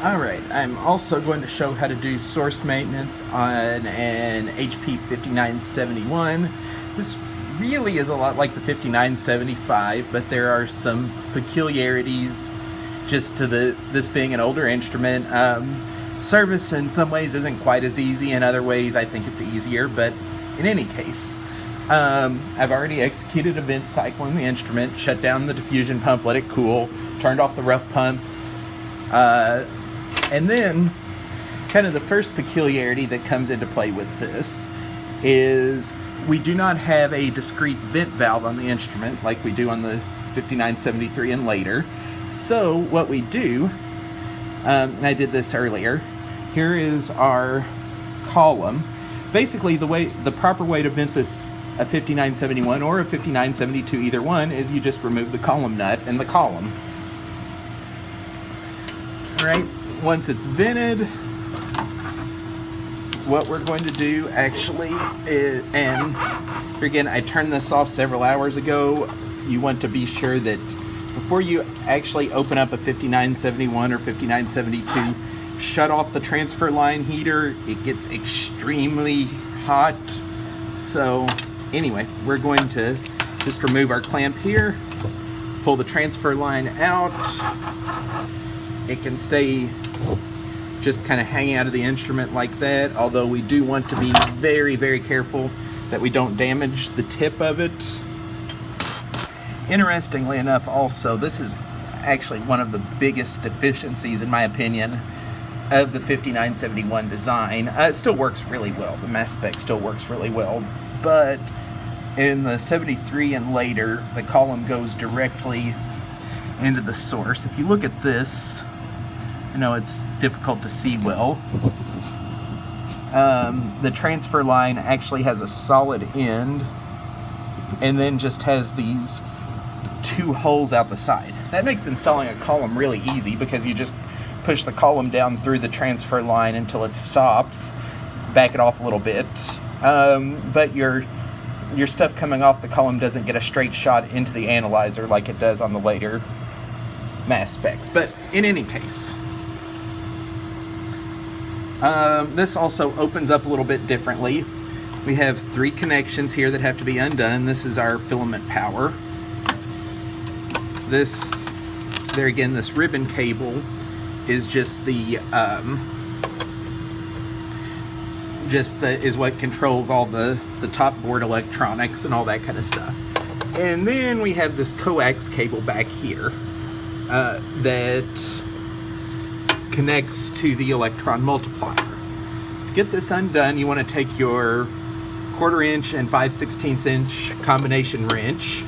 Alright, I'm also going to show how to do source maintenance on an HP 5971. This really is a lot like the 5975, but there are some peculiarities just to this being an older instrument. Service in some ways isn't quite as easy, in other ways I think it's easier, but in any case, I've already executed a vent cycle in the instrument, shut down the diffusion pump, let it cool, turned off the rough pump, and then kind of the first peculiarity that comes into play with this is we do not have a discrete vent valve on the instrument like we do on the 5973 and later. So what we do, and I did this earlier, here is our column. Basically the proper way to vent this a 5971 or a 5972, either one, is you just remove the column nut and the column. Alright, once it's vented, what we're going to do actually is, and again, I turned this off several hours ago, you want to be sure that before you actually open up a 5971 or 5972, shut off the transfer line heater. It gets extremely hot. So anyway, we're going to just remove our clamp here, pull the transfer line out. It can stay just kind of hanging out of the instrument like that, although we do want to be very, very careful that we don't damage the tip of it. Interestingly enough, also, this is actually one of the biggest deficiencies, in my opinion, of the 5971 design. It still works really well. The mass spec still works really well, but in the 73 and later, the column goes directly into the source. If you look at this, I know it's difficult to see well. The transfer line actually has a solid end and then just has these two holes out the side. That makes installing a column really easy because you just push the column down through the transfer line until it stops, back it off a little bit, but your stuff coming off the column doesn't get a straight shot into the analyzer like it does on the later mass specs. But in any case, this also opens up a little bit differently. We have three connections here that have to be undone. This is our filament power. This ribbon cable is just is what controls all the top board electronics and all that kind of stuff. And then we have this coax cable back here that connects to the electron multiplier. To get this undone, you want to take your 1/4 inch and 5/16 inch combination wrench,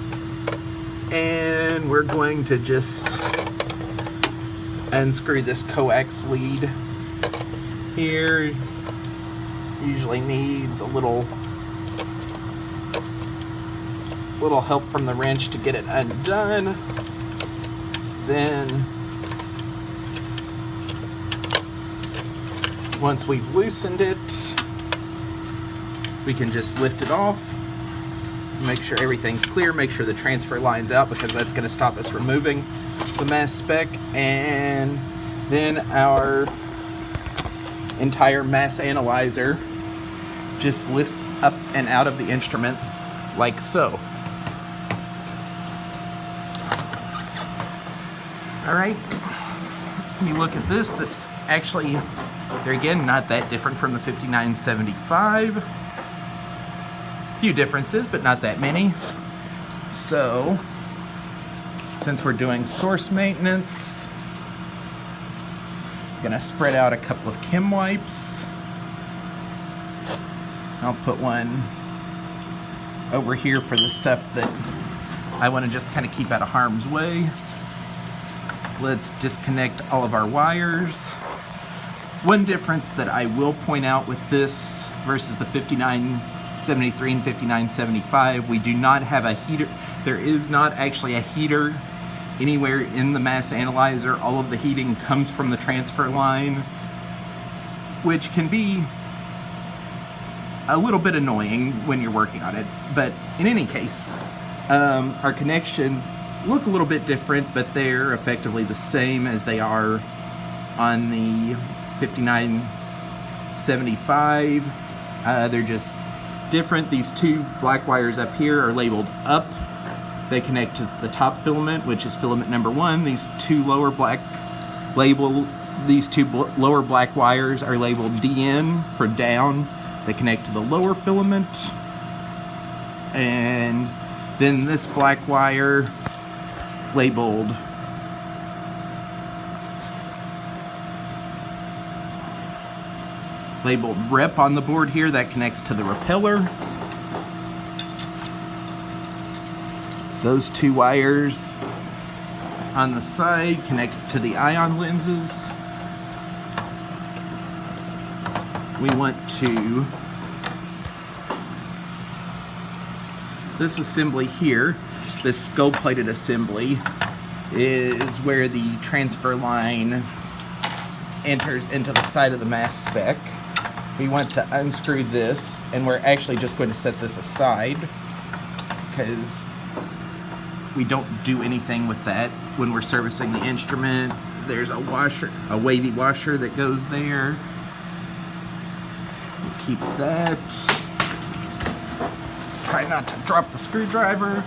and we're going to just unscrew this coax lead here. Usually needs a little help from the wrench to get it undone. Then once we've loosened it, we can just lift it off, make sure everything's clear, make sure the transfer line's out because that's going to stop us removing the mass spec, and then our entire mass analyzer just lifts up and out of the instrument like so. Alright, you look at this is actually, there again, not that different from the 5975. Few differences, but not that many. So, since we're doing source maintenance, I'm gonna spread out a couple of chem wipes. I'll put one over here for the stuff that I want to just kind of keep out of harm's way. Let's disconnect all of our wires. One difference that I will point out with this versus the 5973 and 5975, we do not have a heater. There is not actually a heater anywhere in the mass analyzer. All of the heating comes from the transfer line, which can be a little bit annoying when you're working on it. But in any case, our connections look a little bit different, but they're effectively the same as they are on the 5975. They're just different. These two black wires up here are labeled up. They connect to the top filament, which is filament number 1. These two lower black wires are labeled DN for down. They connect to the lower filament. And then this black wire is labeled rep on the board here. That connects to the repeller. Those two wires on the side connect to the ion lenses. We want to, this assembly here, this gold-plated assembly, is where the transfer line enters into the side of the mass spec. We want to unscrew this, and we're actually just going to set this aside because we don't do anything with that when we're servicing the instrument. There's a washer, a wavy washer that goes there. We'll keep that. Try not to drop the screwdriver.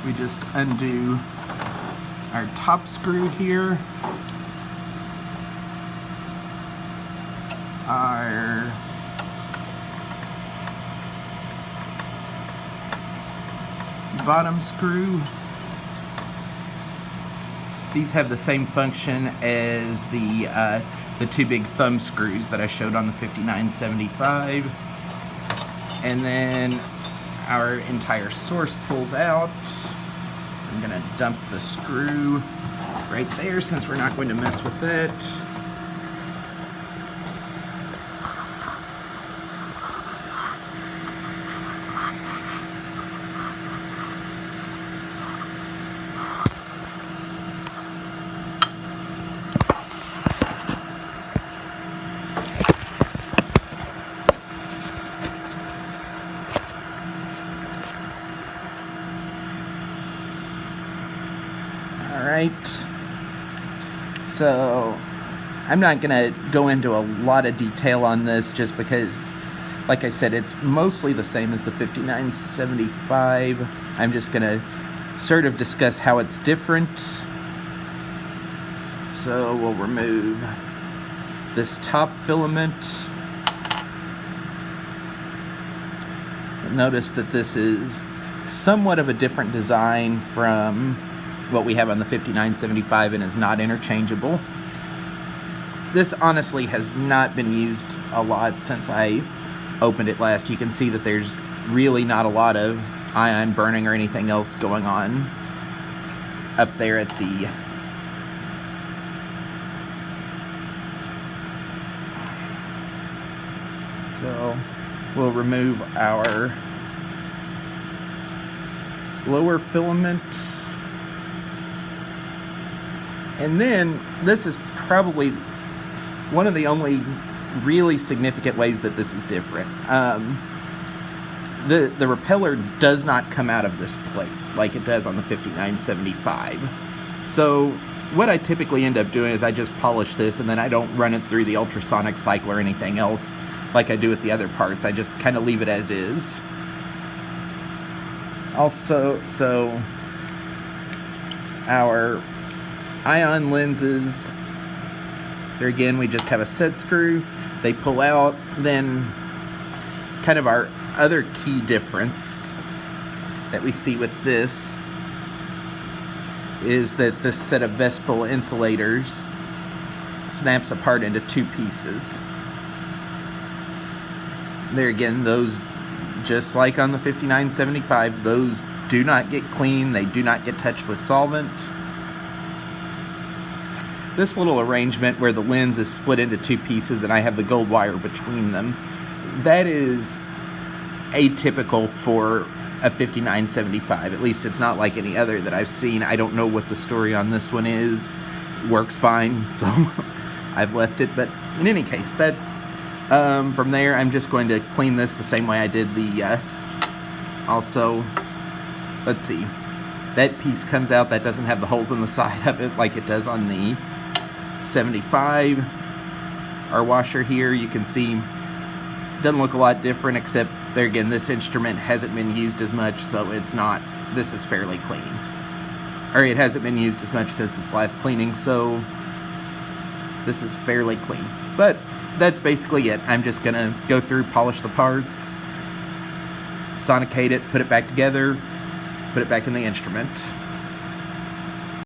We just undo our top screw here. Our bottom screw. These have the same function as the two big thumb screws that I showed on the 5975. And then our entire source pulls out. I'm gonna dump the screw right there since we're not going to mess with that. Alright, so I'm not going to go into a lot of detail on this just because, like I said, it's mostly the same as the 5975. I'm just going to sort of discuss how it's different. So we'll remove this top filament. Notice that this is somewhat of a different design from what we have on the 5975 and is not interchangeable. This honestly has not been used a lot since I opened it last. You can see that there's really not a lot of ion burning or anything else going on up there at the so we'll remove our lower filament. And then, this is probably one of the only really significant ways that this is different. The repeller does not come out of this plate like it does on the 5975. So what I typically end up doing is I just polish this and then I don't run it through the ultrasonic cycle or anything else like I do with the other parts. I just kind of leave it as is. Also, so our ion lenses, there again we just have a set screw, they pull out. Then kind of our other key difference that we see with this is that this set of Vespel insulators snaps apart into two pieces. There again, those, just like on the 5975, those do not get clean, they do not get touched with solvent. This little arrangement where the lens is split into two pieces and I have the gold wire between them, that is atypical for a 5975. At least it's not like any other that I've seen. I don't know what the story on this one is. Works fine, so I've left it. But in any case, that's from there. I'm just going to clean this the same way I did the also, let's see, that piece comes out. That doesn't have the holes in the side of it like it does on the 75. Our washer here, you can see, doesn't look a lot different, except there again, this instrument hasn't been used as much, so it's not, this is fairly clean. Or it hasn't been used as much since its last cleaning, so this is fairly clean. But that's basically it. I'm just gonna go through, polish the parts, sonicate it, put it back together, put it back in the instrument.